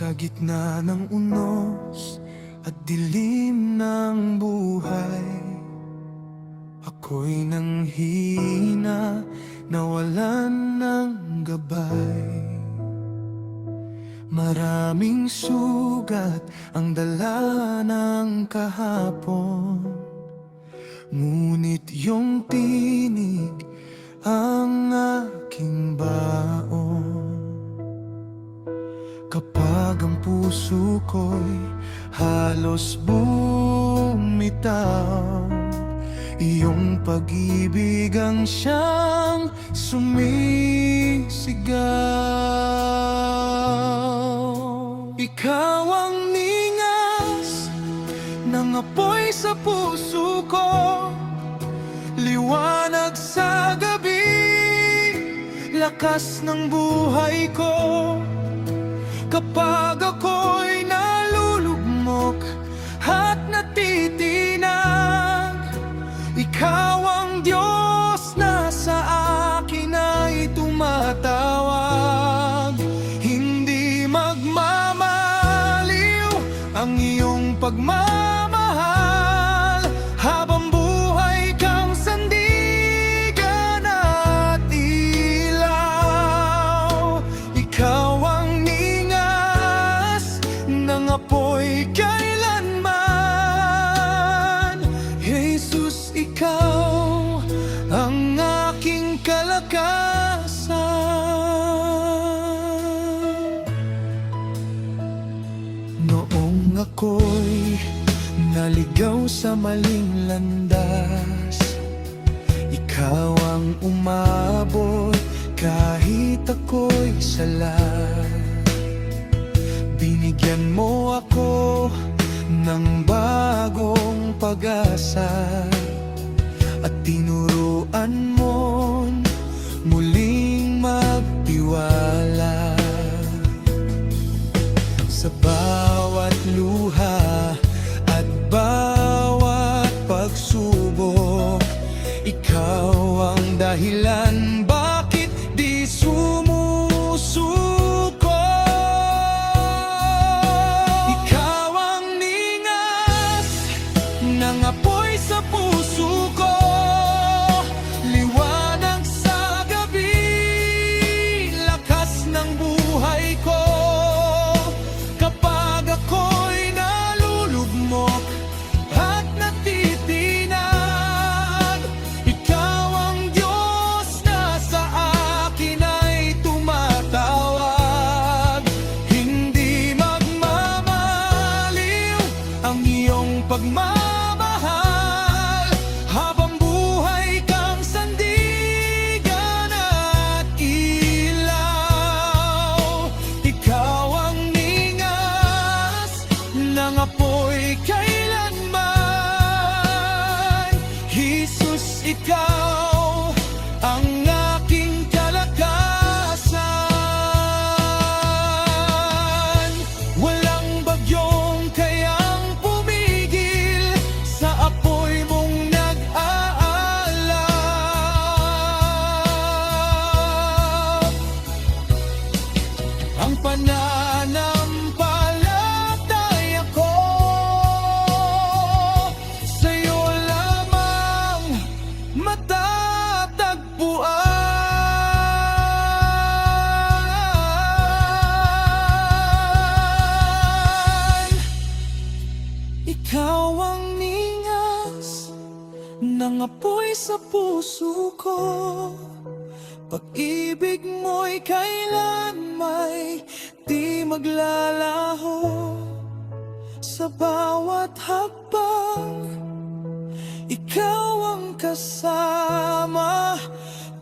Sa gitna ng unos at dilim ng buhay, ako'y nanghihina, nawalan ng gabay. Maraming sugat ang dala ng kahapon, ngunit iyong tinig ang aking baon. Kapag ang puso ko'y halos bumitaw, iyong pag-ibig ang siyang sumisigaw. Ikaw ang ningas ng apoy sa puso ko, liwanag sa gabi, lakas ng buhay ko. Kapag ako'y nalulugmok at natitinag, ikaw ang Diyos na sa akin ay tumatawag. Hindi magmamaliw ang iyong pagmamahal, habang buhay kang sandigan at ilaw. Ikaw ang apoy kailanman, Jesus, ikaw ang aking kalakasan. Noong ako'y naligaw sa maling landas, ikaw ang umabot kahit ako'y sala. Binigyan mo ako ng bagong pag-asa at tinuruan mo muling magtiwala. Sa bawat luha at bawat pagsubok, ikaw ang dahilan bakit di sumusuko. Apoy sa puso ko, liwanag sa gabi, lakas ng buhay ko. Kapag ako'y nalulugmok at natitinag, ikaw ang Diyos na sa akin ay tumatawag. Hindi magmamaliw ang iyong pagmamahal, apoy kailanman, Jesus, ikaw ang aking kalakasan. Walang bagyong kayang pumigil sa apoy mong nag-aalab. Ang pananampalataya ko sa'yo lamang matatagpuan. Ikaw ang ningas ng apoy sa puso ko, pag-ibig mo'y kailan may di maglalaho. Sa bawat hakbang, ikaw ang kasama,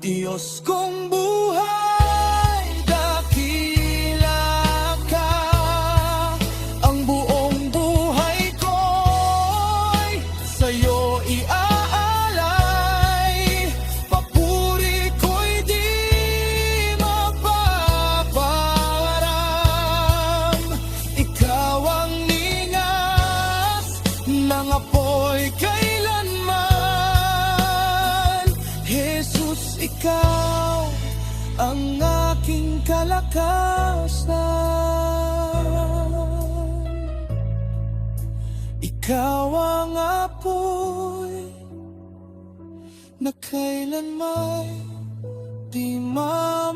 Diyos kong buhay, dakila ka. Ang buong buhay ko'y sa'yo iaalay, papuri ko'y di mapaparam. Ikaw ang ningas ng apoy kailanman, Jesus, ikaw ang aking kalakasan. Ikaw ang apoy na kailanman di mamamatay.